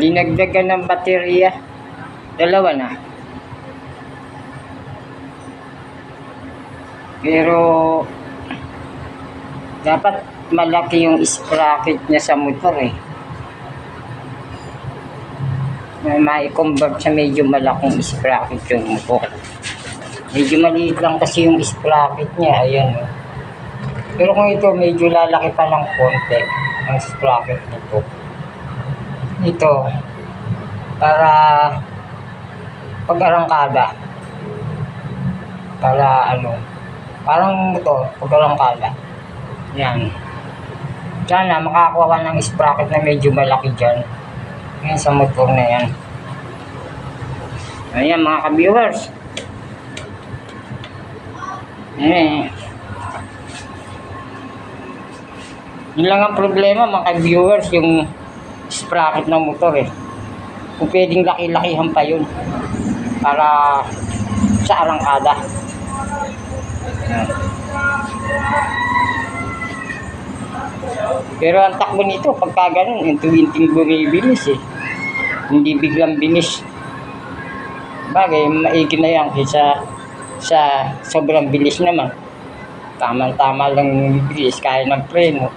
dinagdagan ng baterya. Dalawa na. Pero dapat malaki yung sprocket niya sa motor eh. Mai-convert sa medyo malaking sprocket yung motor. Medyo maliit lang kasi yung sprocket niya. Ayan o. Pero kung ito medyo lalaki pa ng konti ang sprocket nito. Ito para pag-arangkada. Para ano, parang ito pag-arangkada. Yan. Sana makakuha ka ng sprocket na medyo malaki dyan. Yan sa motor na yan. Ayan mga ka-viewers. Yun lang ang problema mga ka-viewers, yung sprocket ng motor eh. Kung pwedeng laki-lakihan pa yun para sa arangkada. Pero ang takbo nito pagka ganun, intuwinting bumibilis eh. Hindi biglang bilis. Bagay, maigi na yan kaysa sa sobrang bilis naman. Tama-tama lang yung bilis, kaya ng preno.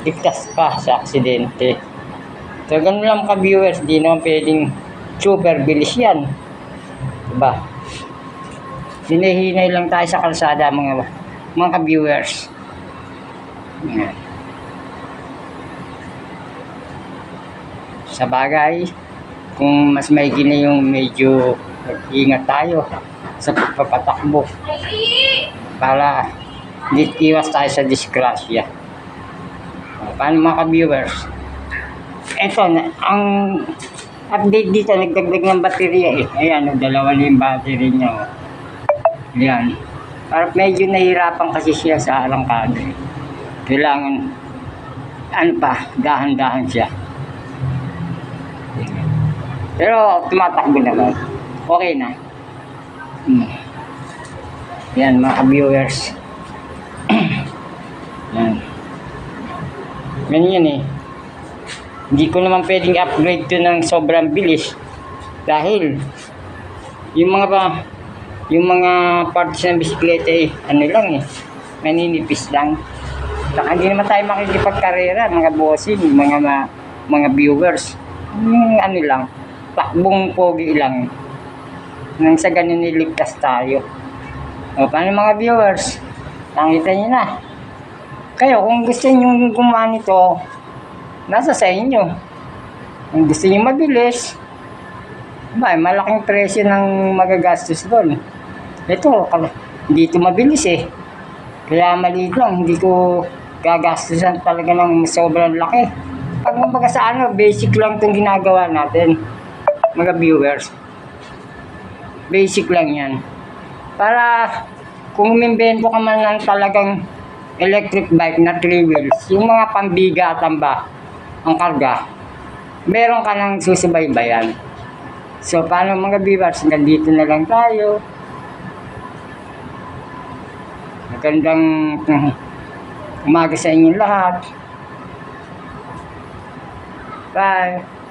Ligtas pa sa aksidente. So ganun lang ka-viewers, di naman pwedeng super bilis yan. Diba? Hinahinay lang tayo sa kalsada mga ka-viewers. Yan. Sa bagay, kung mas maigi na yung medyo ingat tayo sa pagpapatakbo para hindi iwas tayo sa disgrasya. Paano mga ka-viewers? Ito, ang update dito, nagdagdag ng baterya eh. Ayan, dalawa na yung battery niya. Ayan. Parang medyo nahirapan kasi siya sa arangkada. Kailangan, ano pa, dahan-dahan siya. Pero tumatakbo naman. Okay na. Yan mga ka-viewers. Yan. Ganyan eh. Hindi ko naman pwedeng upgrade to ng sobrang bilis. Dahil yung mga parts ng bisikleta eh, ano lang eh, maninipis lang. Saka hindi naman tayo makikipagkarera, mga bossing, mga viewers. Yung ano lang, takbong pogi lang. Nang sa ganun niligtas tayo. O, paano mga viewers? Nakita nyo na. Kayo, kung gusto nyo gumawa nito, nasa sa inyo. Kung gusto nyo mabilis, malaking presyo ng magagastos doon. Ito, hindi ito mabilis eh. Kaya maliit lang, hindi ko gagastusan talaga ng sobrang laki. Pag kumbaga sa ano, basic lang itong ginagawa natin, mga viewers. Basic lang yan. Para kung umimbento ka man ng talagang electric bike na 3 wheels, yung mga pambigatan ba, ang karga, meron ka ng susubaybayan. So, paano mga viewers, nandito na lang tayo. Magandang umaga sa inyong lahat. Bye!